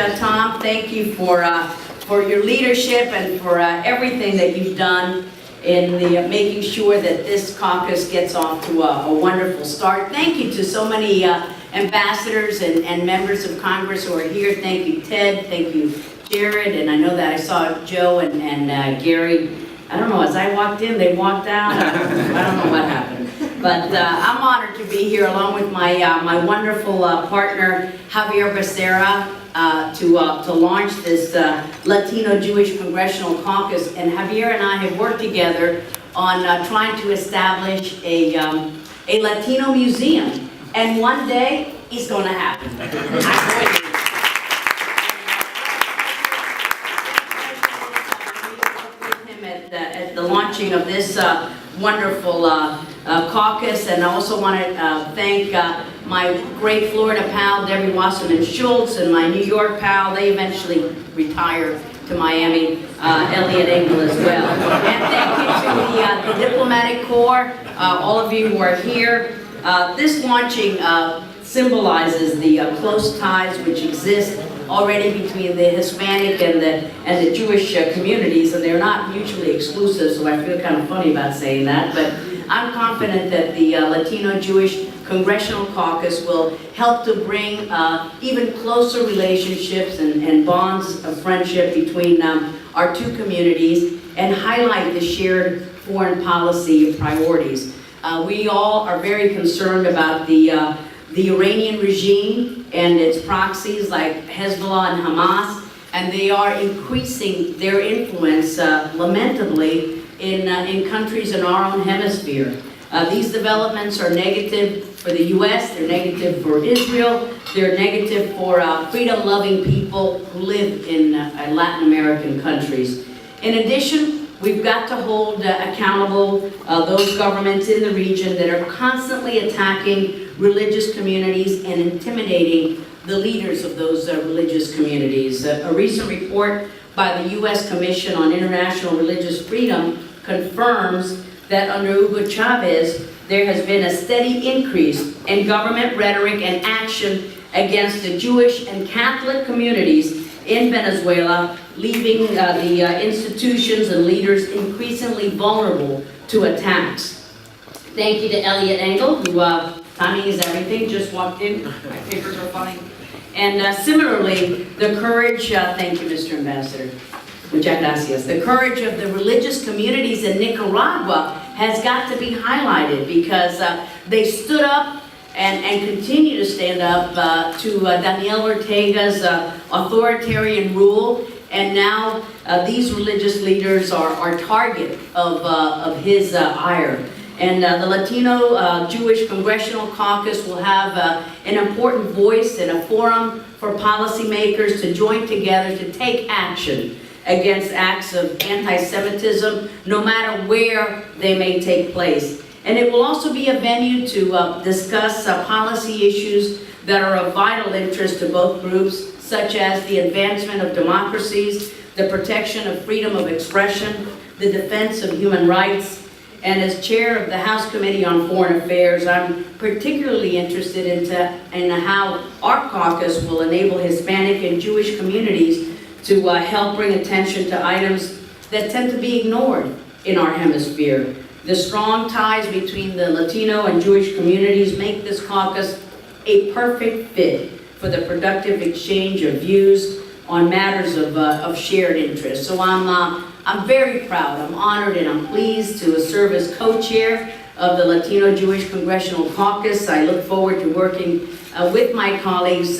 Tom. Thank you for your leadership and for everything that you've done in making sure that this caucus gets off to a wonderful start. Thank you to so many ambassadors and members of Congress who are here. Thank you, Ted. Thank you, Jared. And I know that I saw Joe and Gary. I don't know, as I walked in, they walked out. I don't know what happened. But I'm honored to be here along with my wonderful partner, Javier Becerra, to launch this Latino-Jewish Congressional Caucus. And Javier and I have worked together on trying to establish a Latino museum. And one day, it's going to happen. At the launching of this wonderful caucus, and I also want to thank my great Florida pal, Debbie Wasserman Schultz, and my New York pal. They eventually retired to Miami, Elliot Engel as well. And thank you to the Diplomatic Corps, all of you who are here. This launching symbolizes the close ties which exist already between the Hispanic and the Jewish communities, and they're not mutually exclusive, so I feel kind of funny about saying that, but I'm confident that the Latino-Jewish Congressional Caucus will help to bring even closer relationships and bonds of friendship between our two communities and highlight the shared foreign policy priorities. We all are very concerned about the Iranian regime and its proxies like Hezbollah and Hamas, and they are increasing their influence lamentably in countries in our own hemisphere. These developments are negative for the U.S., they're negative for Israel, they're negative for freedom-loving people who live in Latin American countries. In addition, we've got to hold accountable those governments in the region that are constantly attacking religious communities and intimidating the leaders of those religious communities. A recent report by the U.S. Commission on International Religious Freedom confirms that under Hugo Chavez, there has been a steady increase in government rhetoric and action against the Jewish and Catholic communities in Venezuela, leaving the institutions and leaders increasingly vulnerable to attacks. Thank you to Elliot Engel, who, timing is everything, just walked in. My papers are funny. And similarly, the courage, thank you, Mr. Ambassador. Muchas gracias. The courage of the religious communities in Nicaragua has got to be highlighted because they stood up and continue to stand up to Daniel Ortega's authoritarian rule, and now these religious leaders are target of his ire. And the Latino-Jewish Congressional Caucus will have an important voice and a forum for policymakers to join together to take action against acts of anti-Semitism, no matter where they may take place. And it will also be a venue to discuss policy issues that are of vital interest to both groups, such as the advancement of democracies, the protection of freedom of expression, the defense of human rights. And as chair of the House Committee on Foreign Affairs, I'm particularly interested in how our caucus will enable Hispanic and Jewish communities to help bring attention to items that tend to be ignored in our hemisphere. The strong ties between the Latino and Jewish communities make this caucus a perfect fit for the productive exchange of views on matters of shared interest. So I'm very proud, I'm honored, and I'm pleased to serve as co-chair of the Latino-Jewish Congressional Caucus. I look forward to working with my colleagues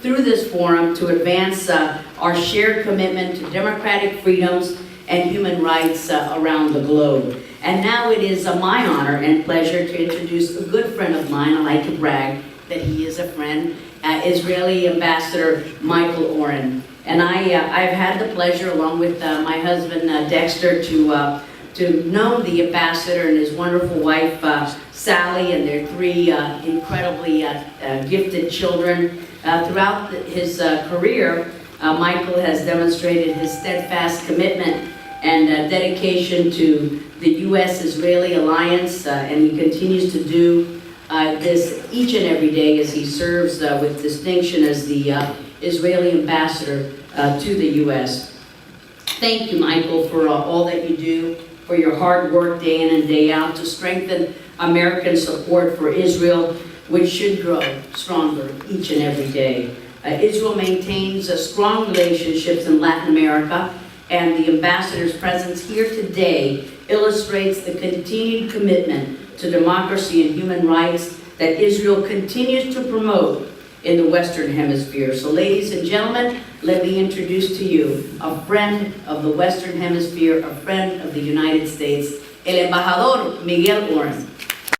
through this forum to advance our shared commitment to democratic freedoms and human rights around the globe. And now it is my honor and pleasure to introduce a good friend of mine. I like to brag that he is a friend, Israeli Ambassador Michael Oren. And I've had the pleasure, along with my husband Dexter, to know the ambassador and his wonderful wife Sally and their three incredibly gifted children. Throughout his career, Michael has demonstrated his steadfast commitment and dedication to the U.S.-Israeli alliance, and he continues to do this each and every day as he serves with distinction as the Israeli ambassador to the U.S. Thank you, Michael, for all that you do, for your hard work day in and day out to strengthen American support for Israel, which should grow stronger each and every day. Israel maintains strong relationships in Latin America, and the ambassador's presence here today illustrates the continued commitment to democracy and human rights that Israel continues to promote in the Western Hemisphere. So ladies and gentlemen, let me introduce to you a friend of the Western Hemisphere, a friend of the United States, el embajador Miguel Oren.